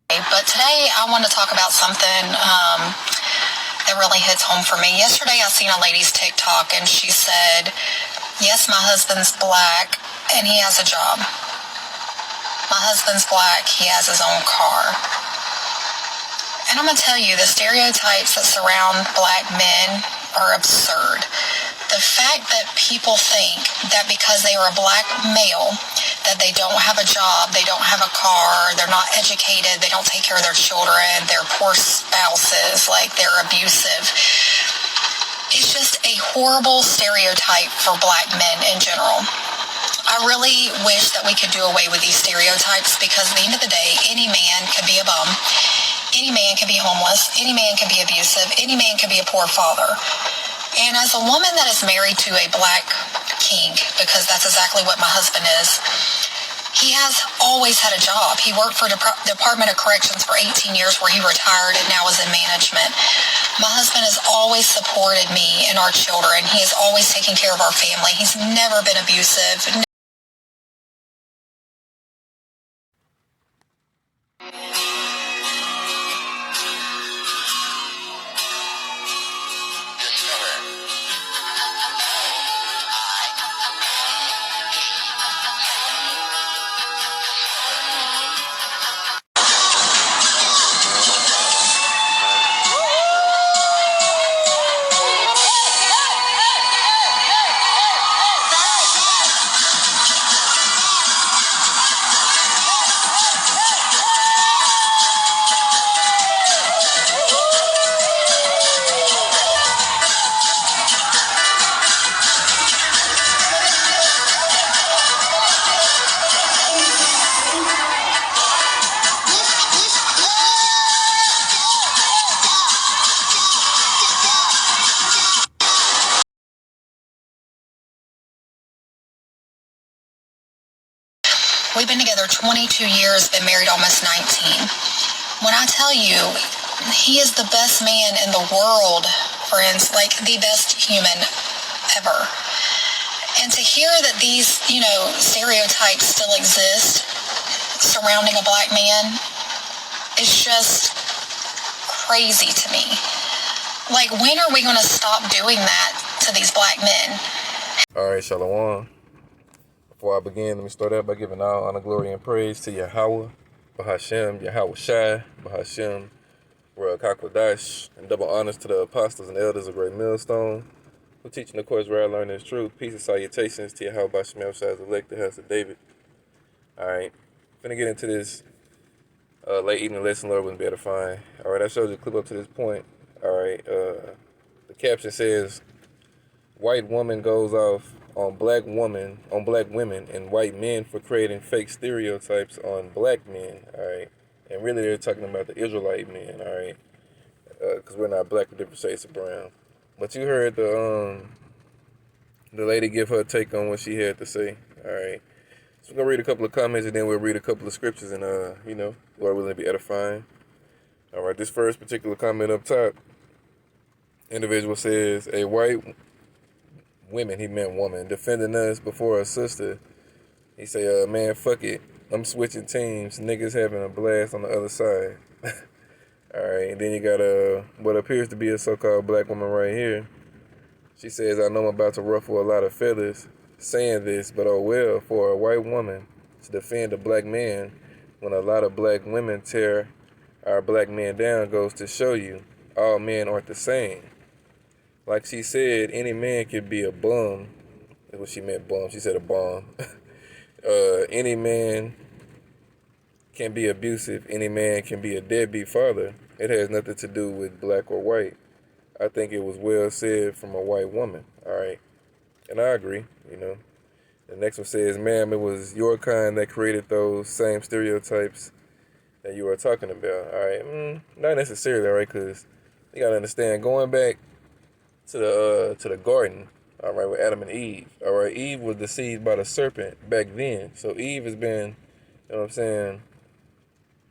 But today I want to talk about something that really hits home for me. Yesterday I seen a lady's TikTok and she said, yes, my husband's black and he has a job. My husband's black, he has his own car. And I'm going to tell you, the stereotypes that surround black men are absurd. The fact that people think that because they are a black male, that they don't have a job, they don't have a car, they're not educated, they don't take care of their children, they're poor spouses, like they're abusive. It's just a horrible stereotype for black men in general. I really wish that we could do away with these stereotypes because at the end of the day, any man could be a bum, any man can be homeless, any man can be abusive, any man can be a poor father. And as a woman that is married to a black king, because that's exactly what my husband is, he has always had a job. He worked for Department of Corrections for 18 years where he retired and now is in management. My husband has always supported me and our children. He has always taken care of our family. He's never been abusive. We've been together 22 years, been married almost 19. When I tell you, he is the best man in the world, friends, like the best human ever. And to hear that these, stereotypes still exist surrounding a black man is just crazy to me. Like, when are we going to stop doing that to these black men? All right, Shalom. Before I begin, let me start out by giving all honor, glory, and praise to Yahweh, Bahashem, Yahweh Shai, Bahashem, Ruach HaKodesh, and double honors to the apostles and elders of Great Millstone, who teaching the course where I learn this truth. Peace and salutations to Yahweh Bashemel Shai's elect, the house of David. All right, finna get into this late evening lesson, Lord wouldn't be able to find. All right, I showed you a clip up to this point. All right, the caption says, white woman goes off on black women, and white men for creating fake stereotypes on black men, all right? And really they're talking about the Israelite men, all right? Because we're not black with different shades of brown. But you heard the lady give her take on what she had to say, all right? So we're going to read a couple of comments and then we'll read a couple of scriptures and, Lord willing, be edifying. All right, this first particular comment up top, individual says, a white women, he meant woman, defending us before a sister. He say, man, fuck it. I'm switching teams. Niggas having a blast on the other side. Alright, and then you got what appears to be a so-called black woman right here. She says, I know I'm about to ruffle a lot of feathers saying this, but oh well, for a white woman to defend a black man when a lot of black women tear our black men down goes to show you all men aren't the same. Like she said, any man can be a bum. That's what she meant, bum. She said a bomb. Any man can be abusive. Any man can be a deadbeat father. It has nothing to do with black or white. I think it was well said from a white woman. All right. And I agree, The next one says, ma'am, it was your kind that created those same stereotypes that you are talking about. All right. Not necessarily, all right, because you got to understand, going back to the garden, all right, with Adam and Eve. All right, Eve was deceived by the serpent back then. So Eve has been,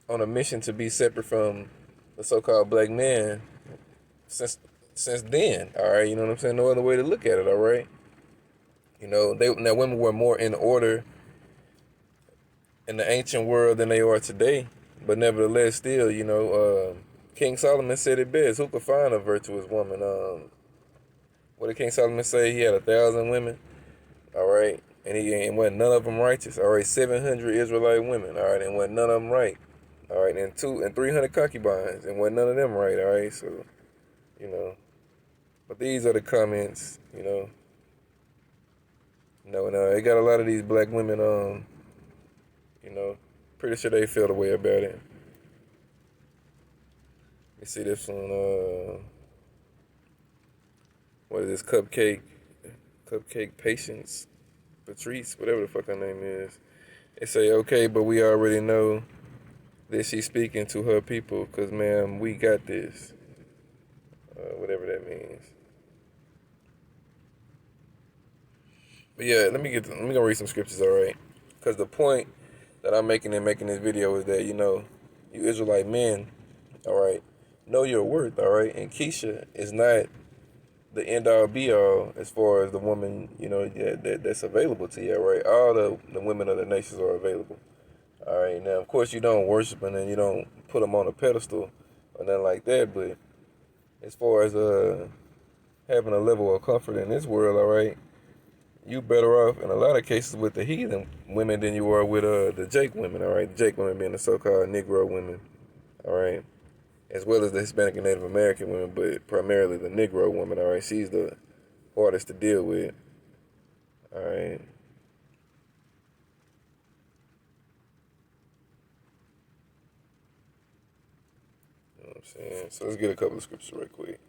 on a mission to be separate from the so-called black man since then. All right, no other way to look at it. All right, now women were more in order in the ancient world than they are today. But nevertheless, still, King Solomon said it best. Who could find a virtuous woman? What did King Solomon say? He had 1,000 women. All right. And wasn't none of them righteous. All right. 700 Israelite women. All right. And wasn't none of them right. All right. And 300 concubines. And wasn't none of them right. All right. So, but these are the comments, and they got a lot of these black women, pretty sure they feel the way about it. You see this one, what is this, Cupcake Patience, Patrice, whatever the fuck her name is. They say, okay, but we already know that she's speaking to her people, because, ma'am, we got this. Whatever that means. But yeah, let me go read some scriptures, all right? Because the point that I'm making in making this video is that, you Israelite men, all right, know your worth, all right? And Keisha is not the end-all, be-all as far as the woman, that's available to you, all right? All the women of the nations are available, all right? Now, of course, you don't worship them and you don't put them on a pedestal or nothing like that, but as far as having a level of comfort in this world, all right, you better off in a lot of cases with the heathen women than you are with the Jake women, all right? The Jake women being the so-called Negro women, all right? As well as the Hispanic and Native American women, but primarily the Negro woman, all right? She's the hardest to deal with, all right? You know what I'm saying? So let's get a couple of scriptures right quick.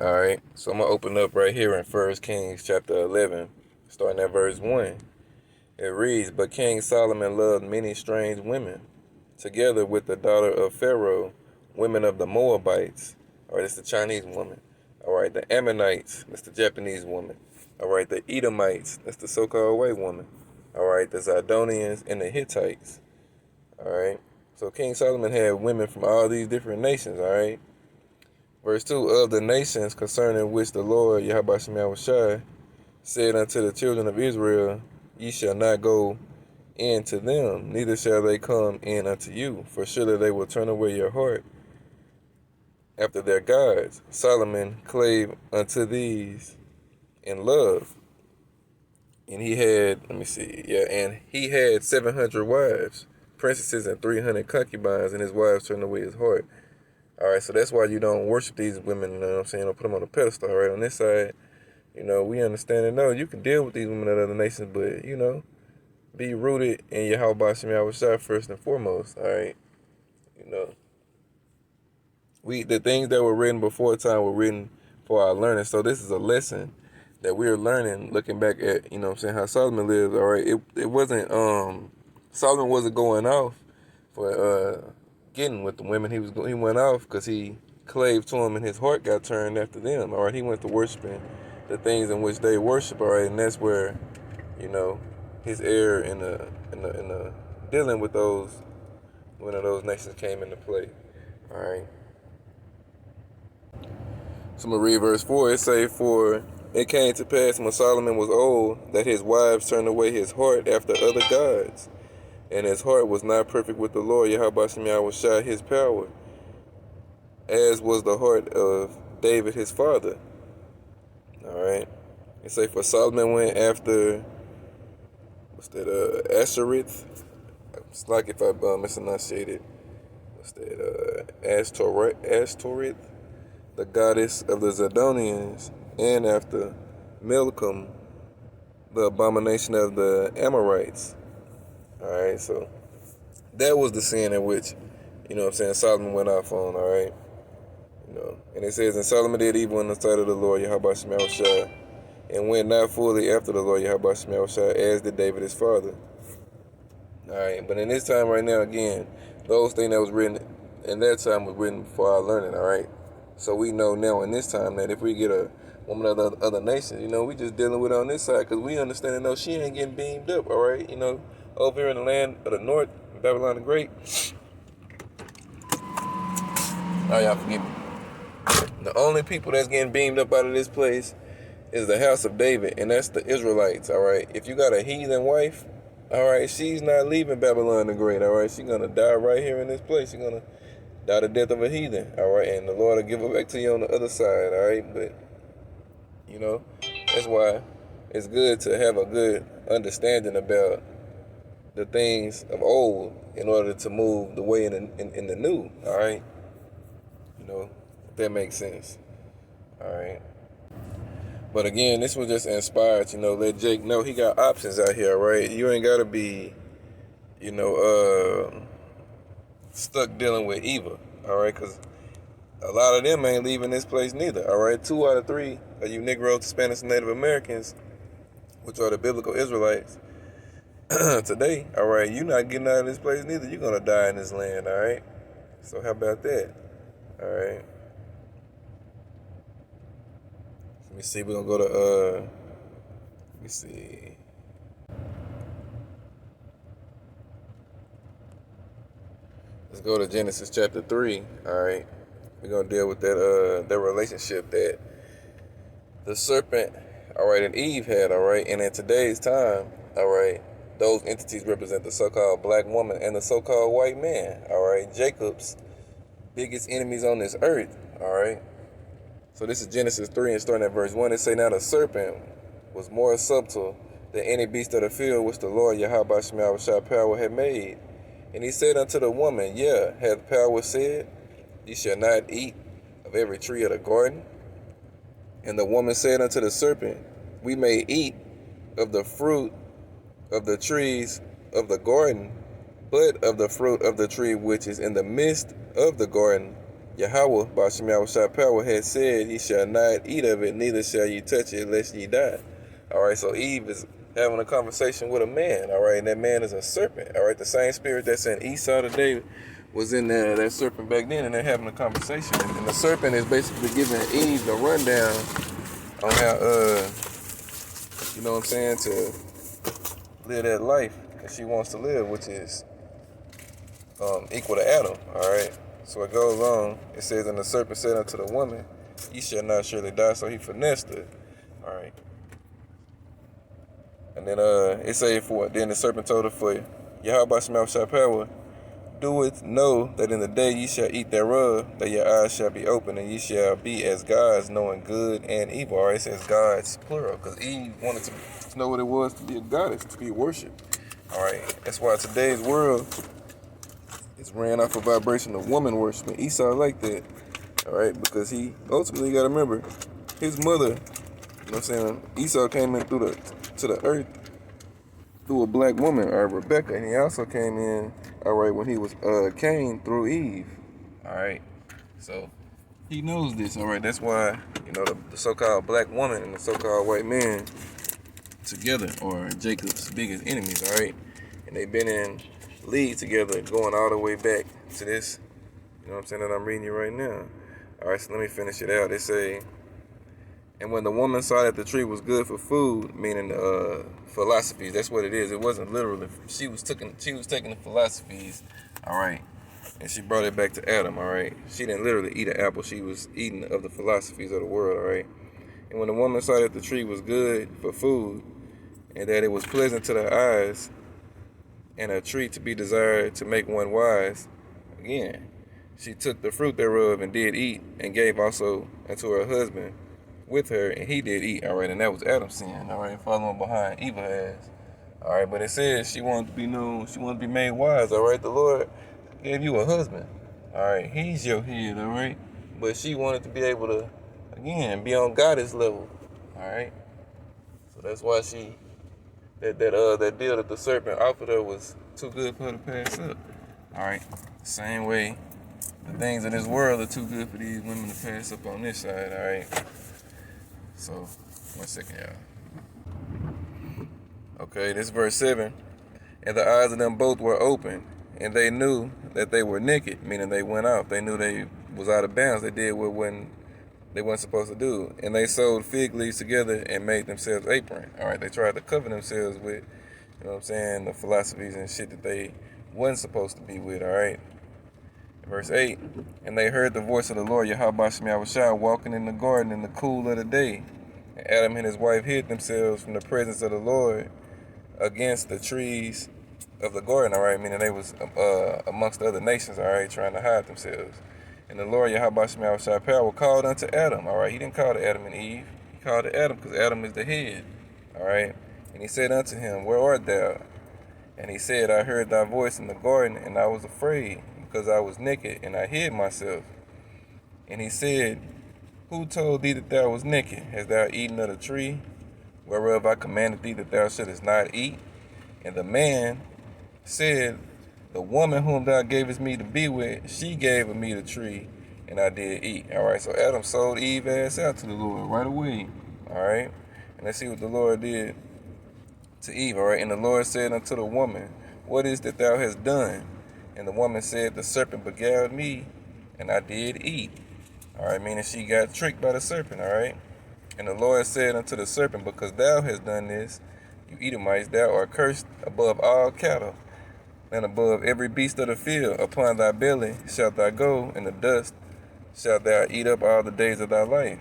All right, so I'm going to open up right here in 1 Kings chapter 11, starting at verse 1. It reads, "But King Solomon loved many strange women, together with the daughter of Pharaoh, women of the Moabites." All right, it's the Chinese woman. All right, the Ammonites, that's the Japanese woman. All right, the Edomites, that's the so-called white woman. All right, the Zidonians and the Hittites. All right, so King Solomon had women from all these different nations, all right? Verse 2, "Of the nations concerning which the Lord, Yahweh Shai, said unto the children of Israel, Ye shall not go in to them, neither shall they come in unto you, for surely they will turn away your heart after their gods. Solomon clave unto these in love." And he had, and he had 700 wives, princesses, and 300 concubines, and his wives turned away his heart. All right, so that's why you don't worship these women, you know what I'm saying, or put them on a pedestal, all right? On this side, we understand and know you can deal with these women of other nations, but, be rooted in Yahweh Shai first and foremost, all right? The things that were written before time were written for our learning, so this is a lesson that we're learning, looking back at, how Solomon lived, all right? It wasn't, Solomon wasn't going off for, getting with the women. He went off because he clave to them and his heart got turned after them, all right? He went to worshiping the things in which they worship, all right? And that's where, his error in the dealing with those one of those nations came into play, all right? So I'm going to read verse 4. It say, "For it came to pass when Solomon was old that his wives turned away his heart after other gods, and his heart was not perfect with the Lord, Yahweh Shai, his power, as was the heart of David his father." All right. It say, "For Solomon went after, Asherith." It's like if I misenunciated. Ashtoreth, the goddess of the Zidonians, and after Milcom, the abomination of the Amorites. All right, so that was the sin in which, Solomon went off on, all right? And it says, "And Solomon did evil in the sight of the Lord, Yahweh Shai, and went not fully after the Lord, Yahweh Shai, as did David his father." All right, but in this time right now, again, those things that was written in that time was written for our learning, all right? So we know now in this time that if we get a woman of the other nations, we just dealing with it on this side because we understand and know she ain't getting beamed up, all right? Over here in the land of the north, Babylon the Great. Oh, y'all forgive me. The only people that's getting beamed up out of this place is the house of David, and that's the Israelites, all right? If you got a heathen wife, all right, she's not leaving Babylon the Great, all right? She's going to die right here in this place. She's going to die the death of a heathen, all right? And the Lord will give her back to you on the other side, all right? But, you know, that's why it's good to have a good understanding about the things of old in order to move the way in the new, all right? You know, if that makes sense, all right? But again, this was just inspired, you know, let Jake know he got options out here, right? You ain't got to be, you know, stuck dealing with Eva, all right? Because a lot of them ain't leaving this place neither, all right? 2 out of 3 of you Negroes, Spanish, and Native Americans, which are the biblical Israelites, today, all right, you're not getting out of this place neither. You're going to die in this land, all right? So how about that, all right? Let me see, we're going to go to, let me see. Let's go to Genesis chapter 3, all right? We're going to deal with that relationship that the serpent, all right, and Eve had, all right? And in today's time, all right, those entities represent the so-called black woman and the so-called white man, all right? Jacob's biggest enemies on this earth, all right? So this is Genesis 3 and starting at verse 1. It say, now the serpent was more subtle than any beast of the field which the Lord Yahweh Shemel power had made. And he said unto the woman, yeah, hath power said, ye shall not eat of every tree of the garden? And the woman said unto the serpent, we may eat of the fruit of the trees of the garden, but of the fruit of the tree which is in the midst of the garden, Yahweh Bashim Power had said, ye shall not eat of it, neither shall ye touch it, lest ye die. All right, so Eve is having a conversation with a man, all right, and that man is a serpent, all right? The same spirit that's in Esau today was in that serpent back then, and they're having a conversation. And the serpent is basically giving Eve the rundown on how, you know what I'm saying, to live that life that she wants to live, which is equal to Adam, all right? So it goes on. It says, and the serpent said unto the woman, ye shall not surely die. So he finessed her, all right? And then it say, for then the serpent told her, for Yahweh shall power, do it know that in the day ye shall eat thereof, that your eyes shall be open, and ye shall be as gods, knowing good and evil. All right, it says gods, plural, because Eve wanted to know what it was to be a goddess, to be worshipped. All right, that's why today's world is ran off a vibration of woman worship, and Esau like that. All right, because he ultimately got to remember his mother. You know what I'm saying? Esau came in to the earth through a black woman, Rebecca, and he also came in, all right, when he was Cain through Eve. All right, so he knows this. All right, that's why, you know, the so-called black woman and the so-called white man together are Jacob's biggest enemies. All right, and they've been in league together, going all the way back to this. You know what I'm saying, that I'm reading you right now. All right, so let me finish it out. They say, and when the woman saw that the tree was good for food, meaning philosophies, that's what it is. It wasn't literally. She was taking the philosophies, all right, and she brought it back to Adam, all right. She didn't literally eat an apple. She was eating of the philosophies of the world, all right. And when the woman saw that the tree was good for food, and that it was pleasant to the eyes, and a tree to be desired to make one wise, again, she took the fruit thereof and did eat, and gave also unto her husband with her, and he did eat, all right, and that was Adam's sin, all right, following behind Eva has, all right, but it says she wanted to be known, she wanted to be made wise, all right, the Lord gave you a husband, all right, he's your head, all right, but she wanted to be able to, again, be on goddess level, all right, so that's why she, that deal that the serpent offered her was too good for her to pass up, all right, the same way the things of this world are too good for these women to pass up on this side, all right. So, 1 second, y'all. Okay, this verse 7. And the eyes of them both were open, and they knew that they were naked, meaning they went out. They knew they was out of bounds. They did what they weren't supposed to do. And they sewed fig leaves together and made themselves apron. All right, they tried to cover themselves with, you know what I'm saying, the philosophies and shit that they wasn't supposed to be with, all right. Verse 8, and they heard the voice of the Lord Yahweh Shemel walking in the garden in the cool of the day. And Adam and his wife hid themselves from the presence of the Lord against the trees of the garden, all right? Meaning they was amongst the other nations, all right, trying to hide themselves. And the Lord Yahweh Shai Power called unto Adam, all right? He didn't call to Adam and Eve. He called to Adam because Adam is the head, all right? And he said unto him, where art thou? And he said, I heard thy voice in the garden, and I was afraid, because I was naked, and I hid myself. And he said, who told thee that thou was naked? Hast thou eaten of the tree whereof I commanded thee that thou shouldest not eat? And the man said, the woman whom thou gavest me to be with, she gave of me the tree, and I did eat. All right, so Adam sold Eve ass out to the Lord right away. All right, and let's see what the Lord did to Eve. All right, and the Lord said unto the woman, what is that thou hast done? And the woman said, the serpent beguiled me, and I did eat. All right, meaning she got tricked by the serpent. All right, and the Lord said unto the serpent, because thou hast done this, you Edomites, thou art cursed above all cattle, and above every beast of the field. Upon thy belly shalt thou go, and the dust shalt thou eat up all the days of thy life.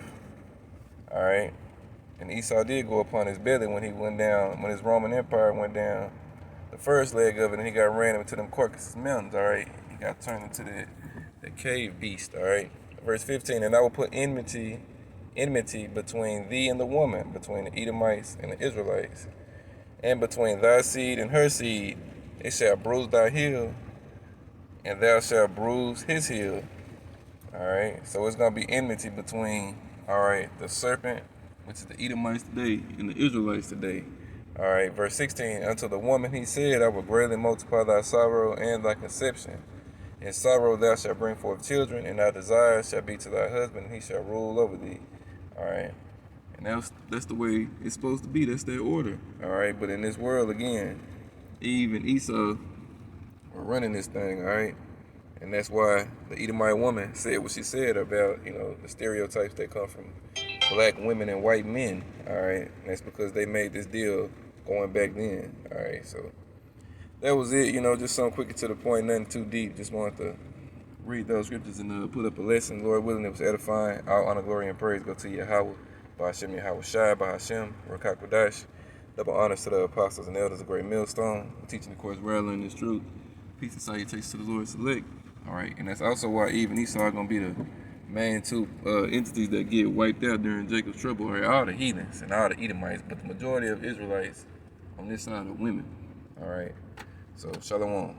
All right. And Esau did go upon his belly when he went down, when his Roman Empire went down, the first leg of it, and he got ran into them Caucasus Mountains. All right. He got turned into the cave beast. All right. Verse 15, and I will put enmity between thee and the woman, between the Edomites and the Israelites, and between thy seed and her seed. It shall bruise thy heel, and thou shalt bruise his heel. All right, so it's going to be enmity between, all right, the serpent, which is the Edomites today, and the Israelites today. All right, verse 16, unto the woman he said, I will greatly multiply thy sorrow and thy conception. In sorrow thou shalt bring forth children, and thy desire shall be to thy husband, and he shall rule over thee. All right, and that's the way it's supposed to be. That's their order. All right, but in this world, again, Eve and Esau were running this thing, all right? And that's why the Edomite woman said what she said about, the stereotypes that come from black women and white men, all right? And that's because they made this deal going back then, all right? So that was it, just something quick and to the point, nothing too deep. Just wanted to read those scriptures and put up a lesson. Lord willing, it was edifying. All honor, glory, and praise go to Yahweh, Bahashem Yahweh Shai, Bahashem, Rakakwadash. Double honors to the apostles and elders, a great millstone, teaching the course, rattling this truth. Peace and salutations to the Lord select. All right, and that's also why Eve and Esau are going to be the main two entities that get wiped out during Jacob's trouble. All right, all the heathens and all the Edomites, but the majority of Israelites on this side are women. All right, so shalom.